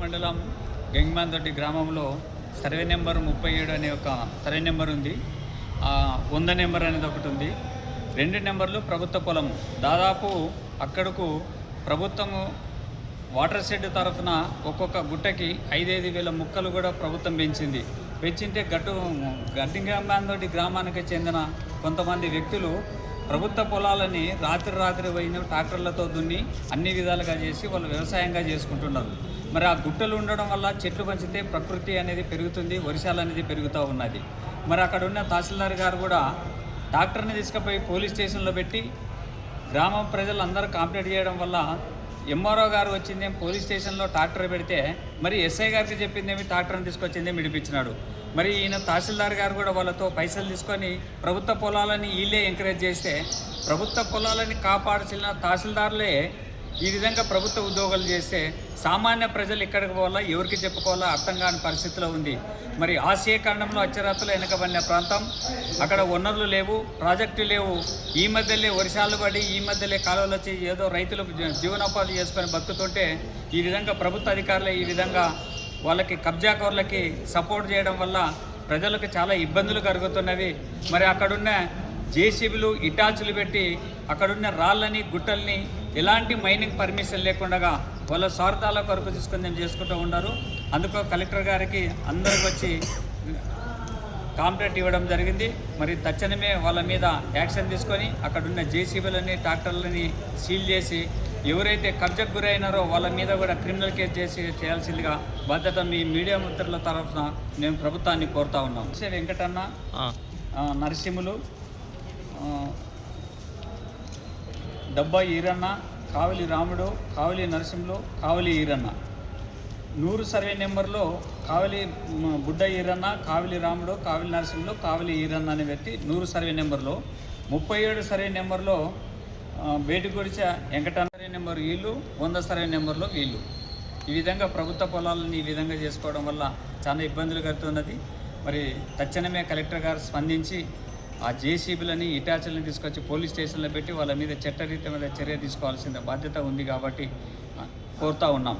మండలం గంగిమాందొడ్డి గ్రామంలో survey number 37 అనే ఒక సర్వే నెంబర్ ఉంది. 100 నెంబర్ అనేది ఒకటి ఉంది. 2 నెంబర్లు ప్రభుత్వ పొలం. దాదాపు అక్కడకు ప్రభుత్వము వాటర్ షెడ్ తరఫున ఒక్కొక్క గుట్టకి 5,000 మొక్కలు కూడా ప్రభుత్వం పెంచింటే గంగిమాందొడ్డి గ్రామానికి చెందిన కొంతమంది వ్యక్తులు ప్రభుత్వ పొలాలని రాత్రి పోయిన ట్రాక్టర్లతో దున్ని అన్ని విధాలుగా చేసి వాళ్ళు వ్యవసాయంగా చేసుకుంటున్నారు. మరి ఆ గుట్టలు ఉండడం వల్ల చెట్లు పెంచితే ప్రకృతి అనేది పెరుగుతుంది, వర్షాలు అనేది పెరుగుతూ ఉన్నది. మరి అక్కడ ఉన్న తహసీల్దార్ గారు కూడా ట్రాక్టర్ని తీసుకుపోయి పోలీస్ స్టేషన్లో పెట్టి గ్రామం ప్రజలందరూ కంప్లైంట్ చేయడం వల్ల ఎంఆర్ఓ గారు వచ్చిందేమి పోలీస్ స్టేషన్లో ట్రాక్టర్ పెడితే మరి ఎస్ఐ గారికి చెప్పిందేమి ట్రాక్టర్ని తీసుకొచ్చిందేమి విడిపించినాడు. మరి ఈయన తహసీల్దార్ గారు కూడా వాళ్ళతో పైసలు తీసుకొని ప్రభుత్వ పొలాలని వీళ్ళే ఎంకరేజ్ చేస్తే ప్రభుత్వ పొలాలని కాపాడాల్సిన తహసీల్దార్లే ఈ విధంగా ప్రభుత్వ ఉద్యోగాలు చేస్తే సామాన్య ప్రజలు ఎక్కడికి పోవాలా, ఎవరికి చెప్పుకోవాలా అర్థం కాని పరిస్థితిలో ఉంది. మరి ఆసియా ఖండంలో అత్యరాత్రులు వెనకబడిన ప్రాంతం, అక్కడ వనరులు లేవు, ప్రాజెక్టులు లేవు. ఈ మధ్యలో వర్షాలు పడి ఈ మధ్యలో కాలువలు వచ్చి ఏదో రైతులు జీవనోపాధి చేసుకొని బతుకుతుంటే ఈ విధంగా ప్రభుత్వ అధికారులు ఈ విధంగా వాళ్ళకి కబ్జాకోర్లకి సపోర్ట్ చేయడం వల్ల ప్రజలకు చాలా ఇబ్బందులు కలుగుతున్నవి. మరి అక్కడున్న జేసీబీలు ఇటాచులు పెట్టి అక్కడున్న రాళ్ళని గుట్టల్ని ఎలాంటి మైనింగ్ పర్మిషన్ లేకుండా వాళ్ళ స్వార్థాల కొరకు తీసుకొని చేసుకుంటూ ఉన్నారు. అందుకో కలెక్టర్ గారికి అందరికి వచ్చి కాంప్లైంట్ ఇవ్వడం జరిగింది. మరి తక్షణమే వాళ్ళ మీద యాక్షన్ తీసుకొని అక్కడున్న జేసీబీలని ట్రాక్టర్లని సీల్ చేసి ఎవరైతే కబ్జకు గురైనారో వాళ్ళ మీద కూడా క్రిమినల్ కేసు చేయాల్సిందిగా బాధ్యత మీ మీడియా మిత్రుల తరఫున మేము ప్రభుత్వాన్ని కోరుతా ఉన్నాం. వెంకటన్న, నరసింహులు, డబ్బా ఈరన్న, కావలి రాముడు, కావలి నరసింహులు, కావలి ఈరన్న. 100 సర్వే నెంబర్లో కావలి బుడ్డ ఈరన్న, కావలి రాముడు, కావలి నరసింహులు, కావలి ఈరన్న అనే వ్యక్తి 100 సర్వే నెంబర్లో. 37 సర్వే నెంబర్లో బేటిగొడిచ వెంకటన్న సర్వే నెంబర్ వీళ్ళు, 100 సర్వే నెంబర్లో వీళ్ళు. ఈ విధంగా ప్రభుత్వ పొలాలను ఈ విధంగా చేసుకోవడం వల్ల చాలా ఇబ్బందులు కలుగుతున్నది. మరి తక్షణమే కలెక్టర్ గారు స్పందించి ఆ జేసీబీలని ఇటాచులను తీసుకొచ్చి పోలీస్ స్టేషన్లో పెట్టి వాళ్ళ మీద చట్టరీత్యా మీద చర్య తీసుకోవాల్సిన బాధ్యత ఉంది కాబట్టి కోరుతా ఉన్నాం.